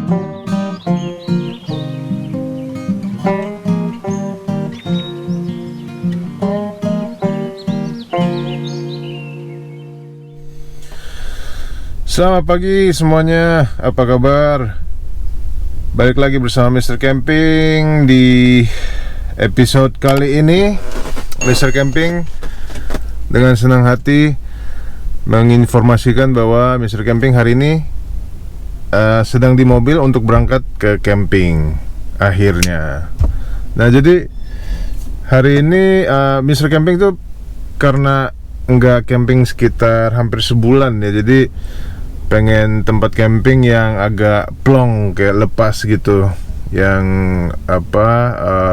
Selamat pagi semuanya, apa kabar? Balik lagi bersama Mr. Camping. Di episode kali ini Mr. Camping dengan senang hati menginformasikan bahwa Mr. Camping hari ini sedang di mobil untuk berangkat ke camping akhirnya. Nah, jadi hari ini Mr. Camping tuh karena nggak camping sekitar hampir sebulan ya, jadi pengen tempat camping yang agak plong, kayak lepas gitu, yang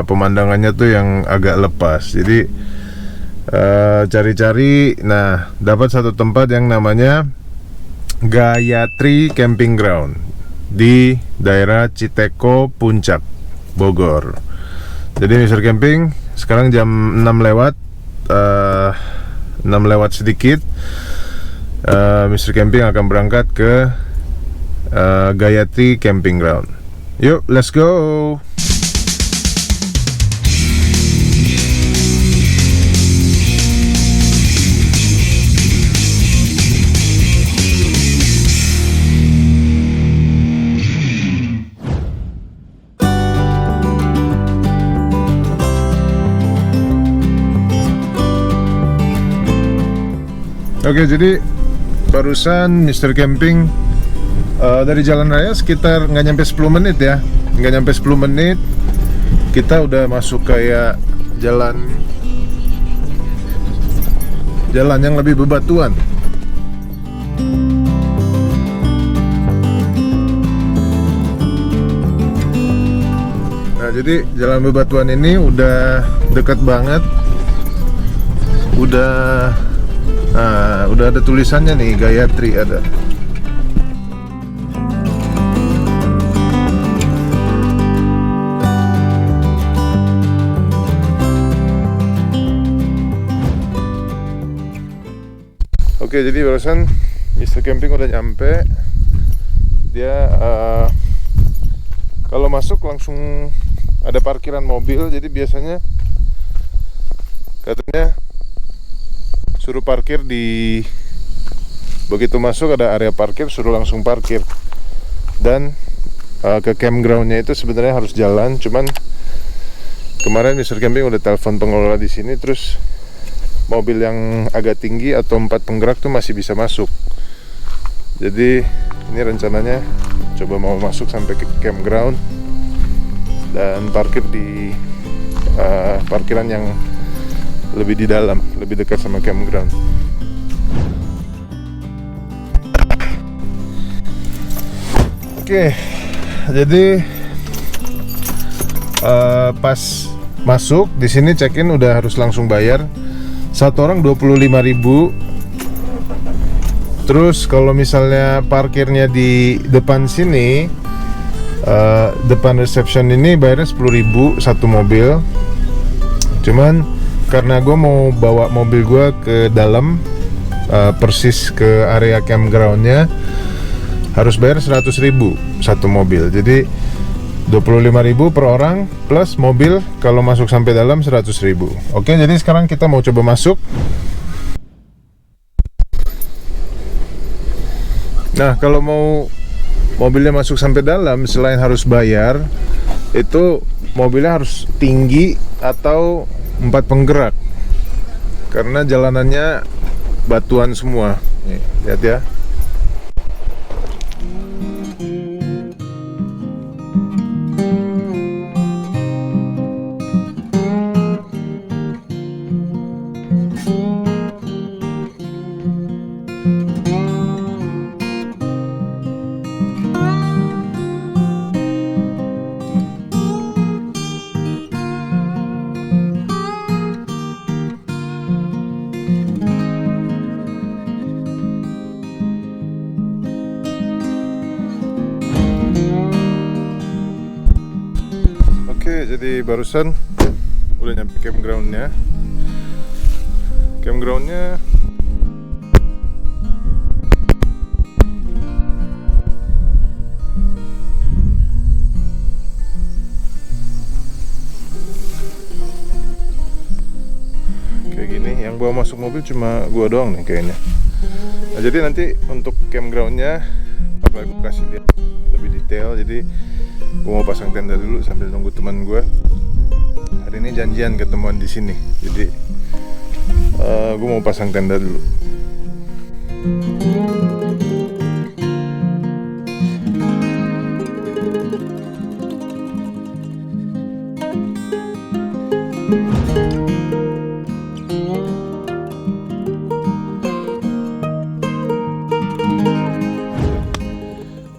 pemandangannya tuh yang agak lepas. Jadi cari-cari, nah dapat satu tempat yang namanya Gayatri Camping Ground di daerah Citeko Puncak, Bogor. Jadi Mr. Camping sekarang jam 6 lewat 6 lewat sedikit. Mr. Camping akan berangkat ke Gayatri Camping Ground. Yuk, let's go. Oke, jadi barusan Mr. Camping dari jalan raya sekitar nggak nyampe 10 menit ya, nggak nyampe 10 menit kita udah masuk kayak jalan yang lebih bebatuan. Nah, jadi jalan bebatuan ini udah dekat banget, udah ada tulisannya nih, Gayatri ada. Oke, jadi barusan Mr. Camping udah nyampe. Dia kalau masuk langsung ada parkiran mobil. Jadi biasanya katanya suruh parkir begitu masuk ada area parkir, suruh langsung parkir. Dan ke campgroundnya itu sebenarnya harus jalan, cuman kemarin Mr. Camping udah telepon pengelola di sini, terus mobil yang agak tinggi atau 4 penggerak tuh masih bisa masuk. Jadi ini rencananya coba mau masuk sampai ke campground dan parkir di parkiran yang lebih di dalam, lebih dekat sama campground. Oke, jadi pas masuk di sini check-in udah harus langsung bayar. Satu orang 25.000. Terus kalau misalnya parkirnya di depan sini, depan reception ini bayarnya 10.000 satu mobil. Cuman karena gue mau bawa mobil gue ke dalam, persis ke area campgroundnya, harus bayar 100.000 satu mobil. Jadi 25.000 per orang plus mobil kalau masuk sampai dalam 100.000. Oke, jadi sekarang kita mau coba masuk. Nah, kalau mau mobilnya masuk sampai dalam, selain harus bayar, itu mobilnya harus tinggi atau 4 penggerak, karena jalanannya batuan semua. Nih, lihat ya. Jadi barusan udah nyampe campgroundnya. bawa masuk mobil cuma gua doang nih kayaknya. Nah, jadi nanti untuk campgroundnya bakal gue kasih lihat lebih detail. Jadi gua mau pasang tenda dulu sambil nunggu teman gua. Hari ini janjian ketemuan di sini. Jadi gua mau pasang tenda dulu.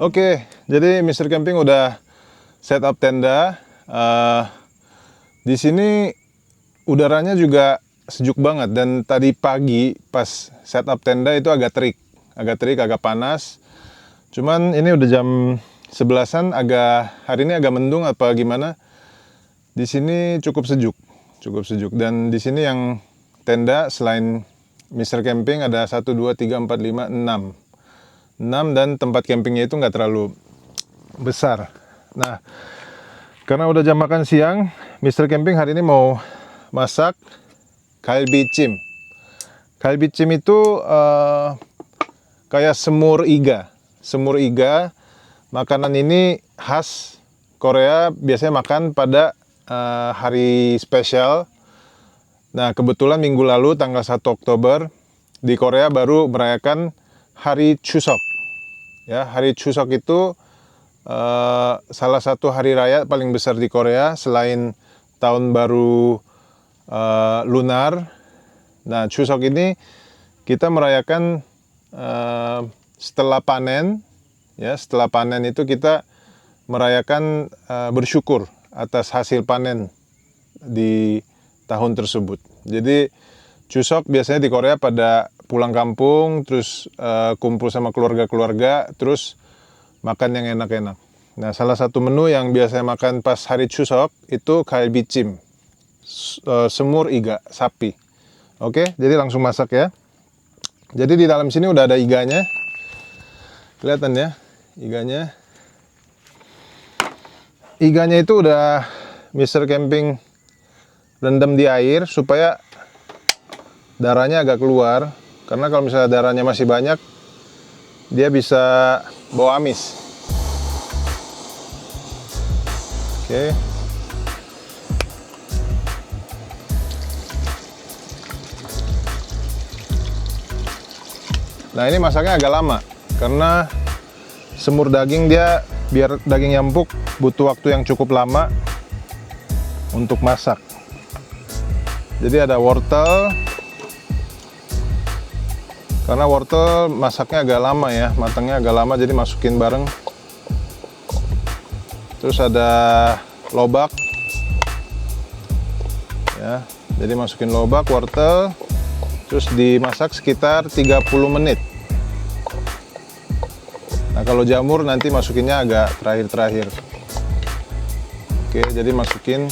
Oke, jadi Mr. Camping udah setup tenda. Di sini udaranya juga sejuk banget, dan tadi pagi pas setup tenda itu agak terik, agak panas. Cuman ini udah jam 11-an, hari ini agak mendung apa gimana. Di sini cukup sejuk. Dan di sini yang tenda selain Mr. Camping ada 1, 2, 3, 4, 5, 6, dan tempat campingnya itu nggak terlalu besar. Nah, karena udah jam makan siang, Mr. Camping hari ini mau masak kalbi chim. Kalbi chim itu kayak semur iga. Makanan ini khas Korea, biasanya makan pada hari spesial. Nah, kebetulan minggu lalu tanggal 1 Oktober di Korea baru merayakan Hari Chuseok. Ya, Hari Chuseok itu salah satu hari raya paling besar di Korea selain tahun baru lunar. Nah, Chuseok ini kita merayakan setelah panen. Ya, setelah panen itu kita merayakan bersyukur atas hasil panen di tahun tersebut. Jadi Chuseok biasanya di Korea pada pulang kampung, terus kumpul sama keluarga-keluarga, terus makan yang enak-enak. Nah, salah satu menu yang biasanya makan pas hari Chuseok itu kalbi chim, semur iga sapi. Oke, jadi langsung masak ya. Jadi di dalam sini udah ada iganya, kelihatan ya iganya. Iganya itu udah Mr. Camping rendam di air supaya darahnya agak keluar. Karena kalau misalnya darahnya masih banyak, dia bisa bau amis. Oke. Nah, ini masaknya agak lama karena semur daging dia biar daging empuk butuh waktu yang cukup lama untuk masak. Jadi ada wortel. Karena wortel masaknya agak lama ya, matangnya agak lama, jadi masukin bareng. Terus ada lobak. Ya, jadi masukin lobak, wortel, terus dimasak sekitar 30 menit. Nah, kalau jamur nanti masukinnya agak terakhir-terakhir. Oke, jadi masukin.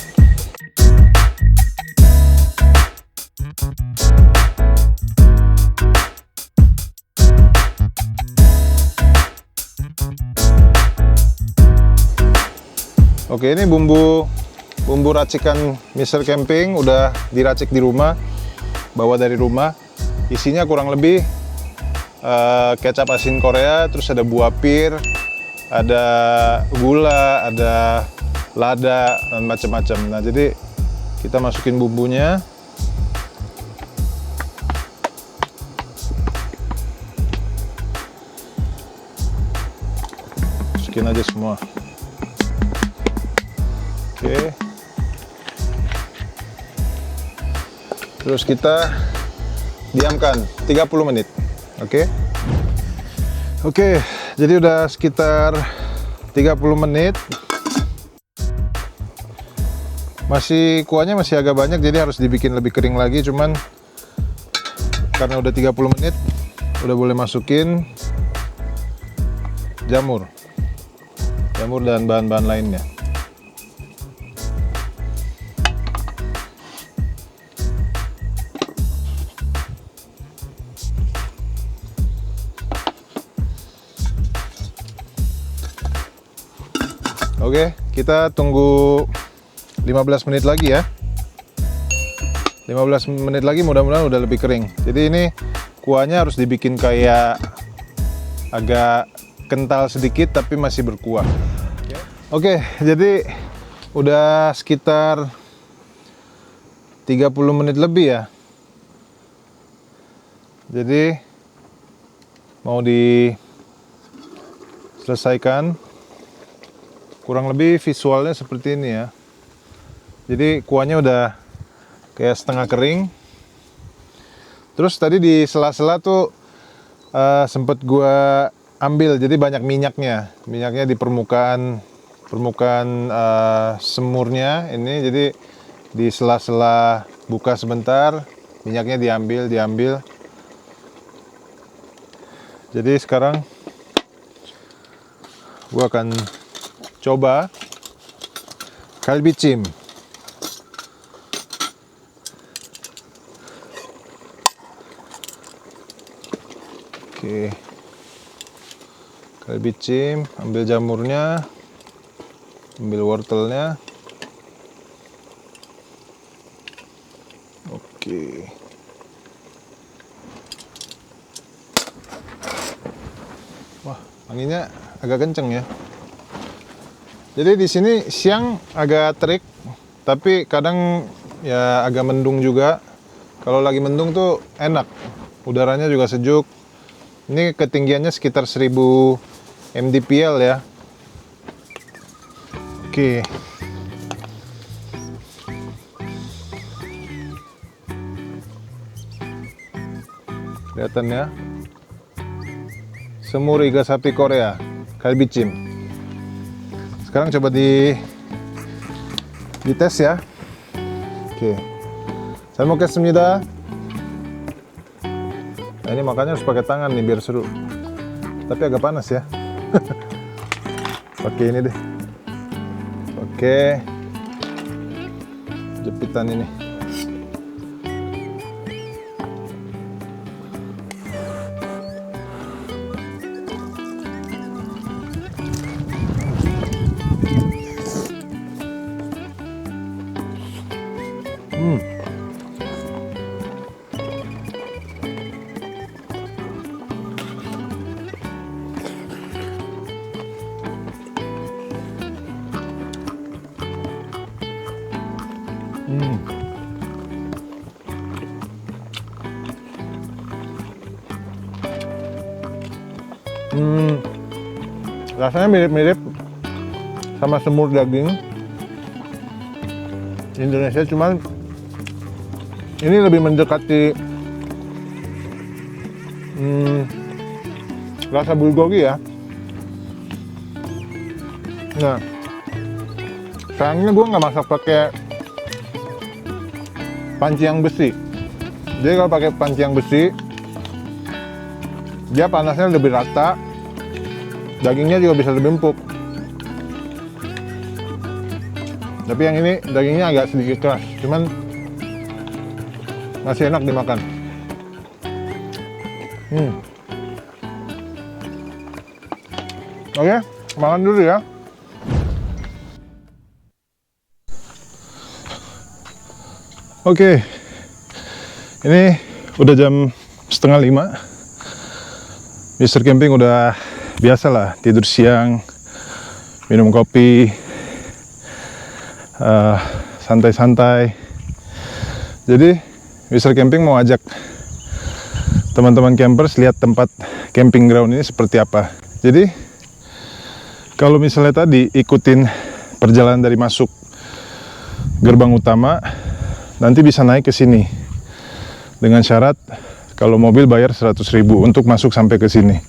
Oke, ini bumbu racikan Mr. Camping udah diracik di rumah, bawa dari rumah. Isinya kurang lebih kecap asin Korea, terus ada buah pir, ada gula, ada lada, dan macam-macam. Nah, jadi kita masukin bumbunya. Masukin aja semua. Oke. Terus kita diamkan 30 menit. Oke. Oke, jadi udah sekitar 30 menit. Kuahnya masih agak banyak, jadi harus dibikin lebih kering lagi. Cuman karena udah 30 menit, udah boleh masukin jamur dan bahan-bahan lainnya. Oke, kita tunggu 15 menit lagi ya. 15 menit lagi mudah-mudahan udah lebih kering. Jadi ini kuahnya harus dibikin kayak agak kental sedikit tapi masih berkuah. Oke, jadi udah sekitar 30 menit lebih ya. Jadi mau diselesaikan. Kurang lebih visualnya seperti ini ya. Jadi kuahnya udah kayak setengah kering. Terus tadi di sela-sela tuh sempet gua ambil, jadi banyak minyaknya di permukaan semurnya ini. Jadi di sela-sela buka sebentar, minyaknya diambil. Jadi sekarang gua akan coba kalbicim. Oke, kalbicim, ambil jamurnya, ambil wortelnya. Oke. Wah, anginnya agak kenceng ya. Jadi di sini siang agak terik, tapi kadang ya agak mendung juga. Kalau lagi mendung tuh enak, udaranya juga sejuk. Ini ketinggiannya sekitar 1000 mdpl ya. Oke. Kelihatan ya. Semur iga sapi Korea, kalbicim. Sekarang coba dites ya. Oke. Saya mau kesempatan. Nah, ini makanya harus pakai tangan nih biar seru. Tapi agak panas ya. Pakai ini deh. Oke. Jepitan ini. Rasanya mirip-mirip sama semur daging Indonesia, cuman ini lebih mendekati rasa bulgogi ya. Nah, sayangnya gue nggak masak pakai panci yang besi. Jadi kalau pakai panci yang besi, dia panasnya lebih rata, dagingnya juga bisa lebih empuk. Tapi yang ini dagingnya agak sedikit keras, cuman masih enak dimakan. Oke, makan dulu ya. Oke, ini udah jam 4:30. Mr. Camping udah biasa lah, tidur siang, minum kopi, santai-santai. Jadi Mr. Camping mau ajak teman-teman campers lihat tempat camping ground ini seperti apa. Jadi kalau misalnya tadi ikutin perjalanan dari masuk gerbang utama, nanti bisa naik ke sini dengan syarat kalau mobil bayar 100.000 untuk masuk sampai ke sini.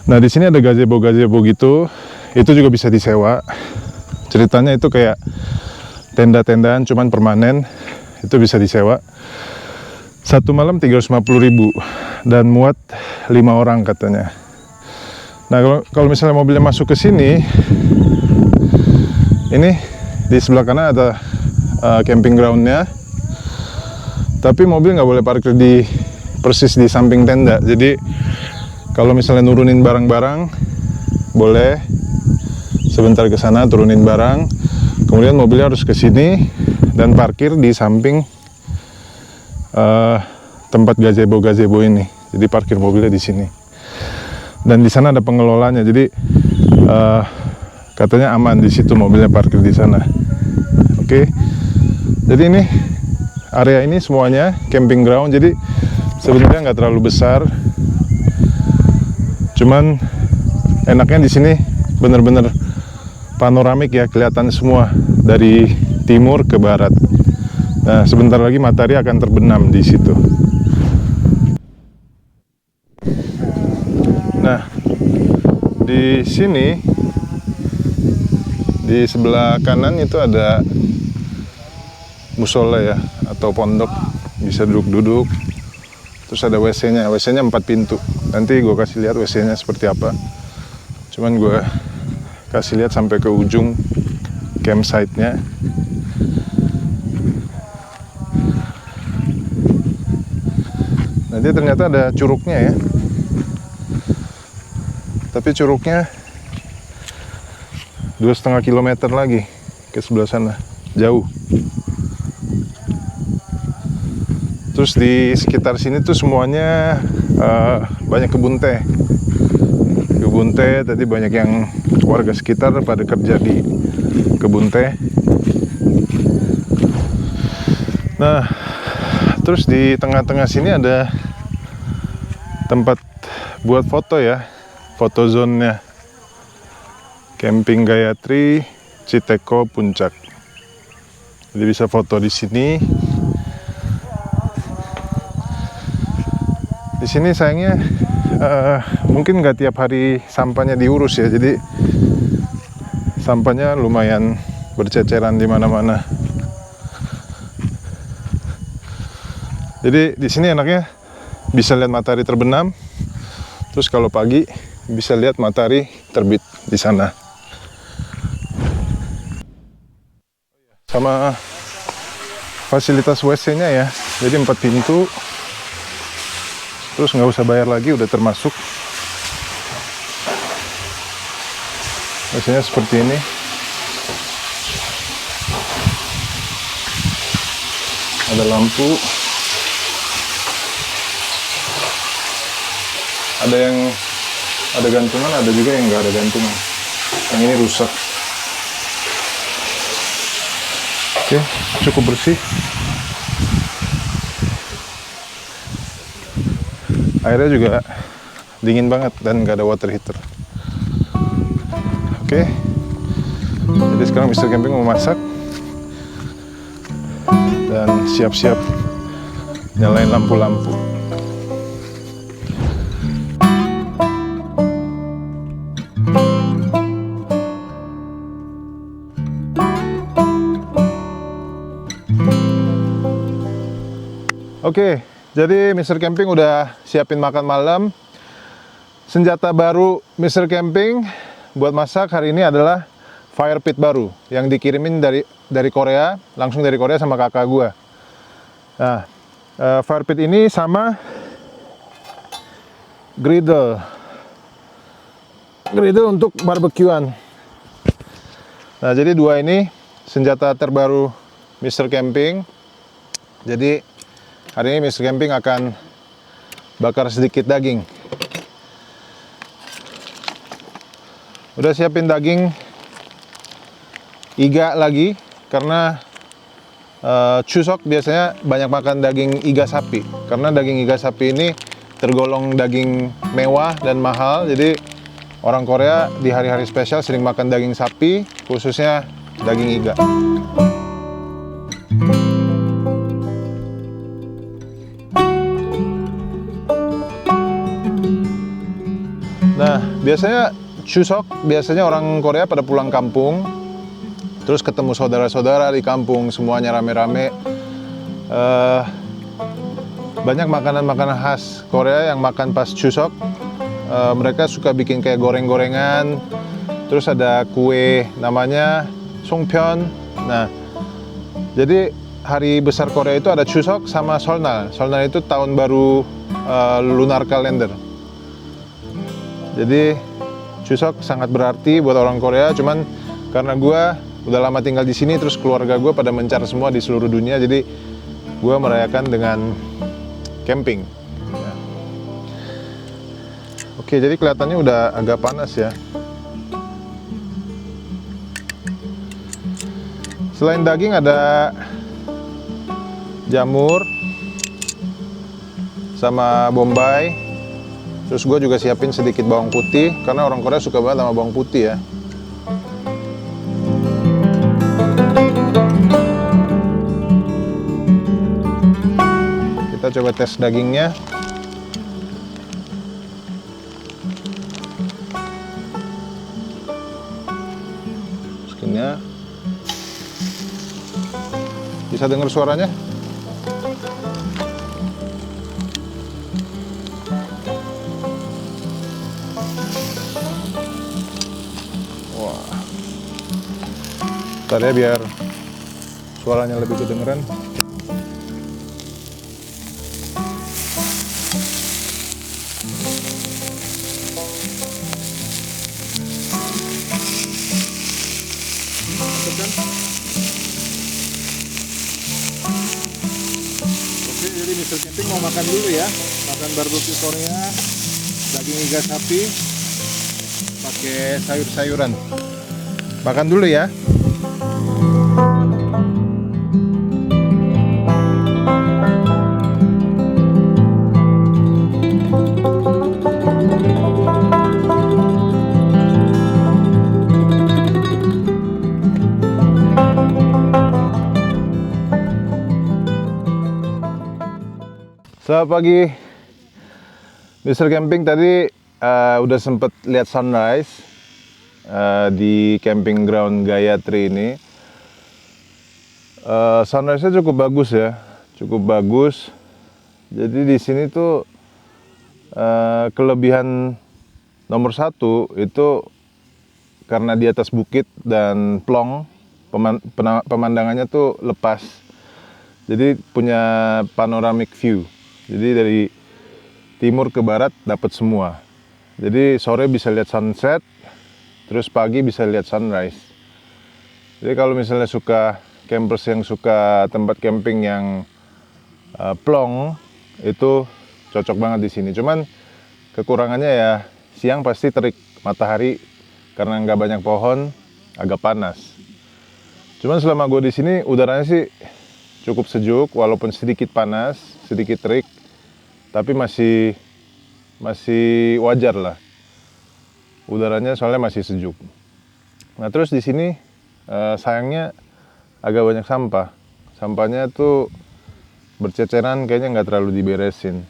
Nah, di sini ada gazebo gitu, itu juga bisa disewa. Ceritanya itu kayak tenda-tendaan cuman permanen, itu bisa disewa. Satu malam 350.000 dan muat 5 orang katanya. Nah, kalau misalnya mobilnya masuk ke sini, ini di sebelah kanan ada camping groundnya. Tapi mobil nggak boleh parkir persis di samping tenda. Jadi kalau misalnya nurunin barang-barang, boleh sebentar ke sana turunin barang, kemudian mobilnya harus ke sini dan parkir di samping tempat gazebo ini. Jadi parkir mobilnya di sini. Dan di sana ada pengelolanya. Jadi katanya aman di situ mobilnya parkir di sana. Oke. Jadi ini area ini semuanya camping ground. Jadi sebenarnya nggak terlalu besar. Cuman enaknya di sini bener-bener panoramik ya, kelihatan semua dari timur ke barat. Nah, sebentar lagi matahari akan terbenam di situ. Nah, di sini di sebelah kanan itu ada musola ya, atau pondok, bisa duduk-duduk. Terus ada WC-nya, WC-nya 4 pintu. Nanti gue kasih lihat WC-nya seperti apa. Cuman gue kasih lihat sampai ke ujung campsite-nya. Nah, dia ternyata ada curugnya ya. Tapi curugnya 2,5 kilometer lagi ke sebelah sana, jauh. Terus di sekitar sini tuh semuanya banyak kebun teh. Kebun teh, tadi banyak yang warga sekitar pada kerja di kebun teh. Nah, terus di tengah-tengah sini ada tempat buat foto ya, foto zone-nya. Camping Gayatri, Citeko, Puncak. Jadi bisa foto di sini. Di sini sayangnya mungkin nggak tiap hari sampahnya diurus ya, jadi sampahnya lumayan berceceran di mana-mana. Jadi di sini enaknya bisa lihat matahari terbenam, terus kalau pagi bisa lihat matahari terbit di sana. Sama fasilitas WC-nya ya, jadi 4 pintu. Terus nggak usah bayar lagi, udah termasuk. Biasanya seperti ini. Ada lampu. Ada yang ada gantungan, ada juga yang nggak ada gantungan. Yang ini rusak. Oke, cukup bersih. Airnya juga dingin banget dan nggak ada water heater. Oke, jadi sekarang Mr. Camping mau masak dan siap-siap nyalain lampu-lampu. Oke, jadi Mr. Camping udah siapin makan malam. Senjata baru Mr. Camping buat masak hari ini adalah fire pit baru yang dikirimin dari Korea, langsung dari Korea sama kakak gua. Nah, fire pit ini sama griddle untuk barbekyuan. Nah, jadi dua ini senjata terbaru Mr. Camping. Jadi hari ini Mr. Camping akan bakar sedikit daging. Udah siapin daging iga lagi karena Chuseok biasanya banyak makan daging iga sapi. Karena daging iga sapi ini tergolong daging mewah dan mahal. Jadi orang Korea di hari-hari spesial sering makan daging sapi, khususnya daging iga. Nah, biasanya Chuseok, biasanya orang Korea pada pulang kampung, terus ketemu saudara-saudara di kampung, semuanya rame-rame. Banyak makanan-makanan khas Korea yang makan pas Chuseok. Mereka suka bikin kayak goreng-gorengan, terus ada kue namanya Songpyeon. Nah, jadi hari besar Korea itu ada Chuseok sama Seolnal. Seolnal itu tahun baru lunar kalender. Jadi Chuseok sangat berarti buat orang Korea, cuman karena gue udah lama tinggal di sini, terus keluarga gue pada mencar semua di seluruh dunia, jadi gue merayakan dengan camping. Ya. Oke, jadi kelihatannya udah agak panas ya. Selain daging ada jamur sama bombay. Terus gue juga siapin sedikit bawang putih karena orang Korea suka banget sama bawang putih ya. Kita coba tes dagingnya. Skinnya. Bisa dengar suaranya? Wah. Ntar ya biar suaranya lebih kedengeran. Oke, jadi Mr. Camping mau makan dulu ya. Makan barbecue Korea, daging iga sapi, pakai sayur-sayuran. Makan dulu ya. Selamat pagi, Mr. Camping. Tadi udah sempet lihat sunrise di camping ground Gayatri ini. Sunrise-nya cukup bagus ya, cukup bagus. Jadi di sini tuh kelebihan nomor satu itu karena di atas bukit dan plong, pemandangannya tuh lepas. Jadi punya panoramic view. Jadi dari timur ke barat dapat semua. Jadi sore bisa lihat sunset, terus pagi bisa lihat sunrise. Jadi kalau misalnya suka campers yang suka tempat camping yang plong, itu cocok banget di sini. Cuman kekurangannya ya siang pasti terik matahari karena nggak banyak pohon, agak panas. Cuman selama gue di sini udaranya sih cukup sejuk, walaupun sedikit panas, sedikit terik. Tapi masih wajar lah. Udaranya soalnya masih sejuk. Nah, terus di sini sayangnya agak banyak sampah. Sampahnya tuh berceceran, kayaknya nggak terlalu diberesin.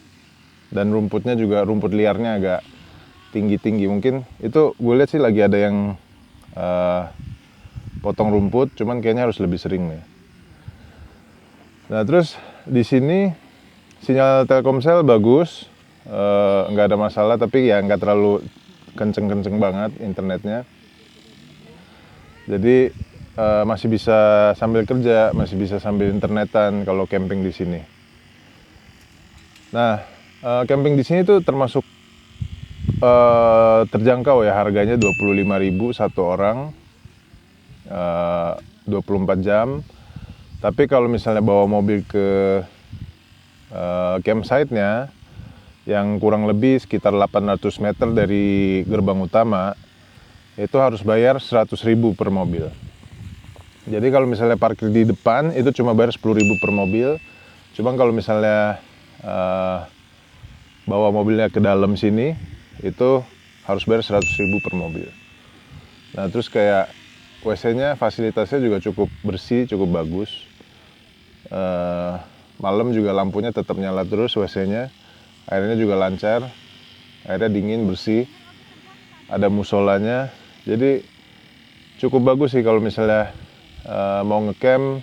Dan rumputnya juga, rumput liarnya agak tinggi-tinggi. Mungkin itu gue lihat sih lagi ada yang potong rumput, cuman kayaknya harus lebih sering nih. Nah, terus di sini sinyal Telkomsel bagus, nggak ada masalah, tapi ya nggak terlalu kenceng-kenceng banget internetnya. Jadi masih bisa sambil kerja, masih bisa sambil internetan kalau camping di sini. Nah, camping di sini tuh termasuk terjangkau ya, harganya 25.000 satu orang, 24 jam. Tapi kalau misalnya bawa mobil ke campsite-nya yang kurang lebih sekitar 800 meter dari gerbang utama, itu harus bayar 100.000 per mobil. Jadi kalau misalnya parkir di depan itu cuma bayar 10.000 per mobil. Cuma kalau misalnya bawa mobilnya ke dalam sini itu harus bayar 100.000 per mobil. Nah, terus kayak WC-nya fasilitasnya juga cukup bersih, cukup bagus. Malam juga lampunya tetap nyala terus WC-nya. Airnya juga lancar. Airnya dingin, bersih. Ada musolanya. Jadi cukup bagus sih kalau misalnya mau ngecamp,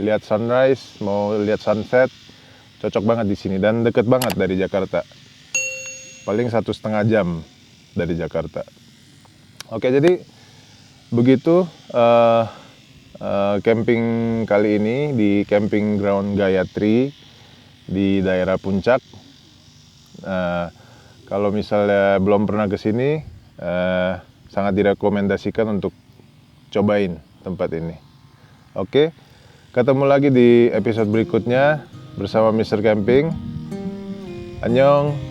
lihat sunrise, mau lihat sunset, cocok banget di sini dan deket banget dari Jakarta. Paling 1,5 jam dari Jakarta. Oke, jadi begitu camping kali ini di camping ground Gayatri di daerah Puncak. Kalau misalnya belum pernah ke sini, sangat direkomendasikan untuk cobain tempat ini. Oke, ketemu lagi di episode berikutnya. bersama Mr. Camping. Annyeong.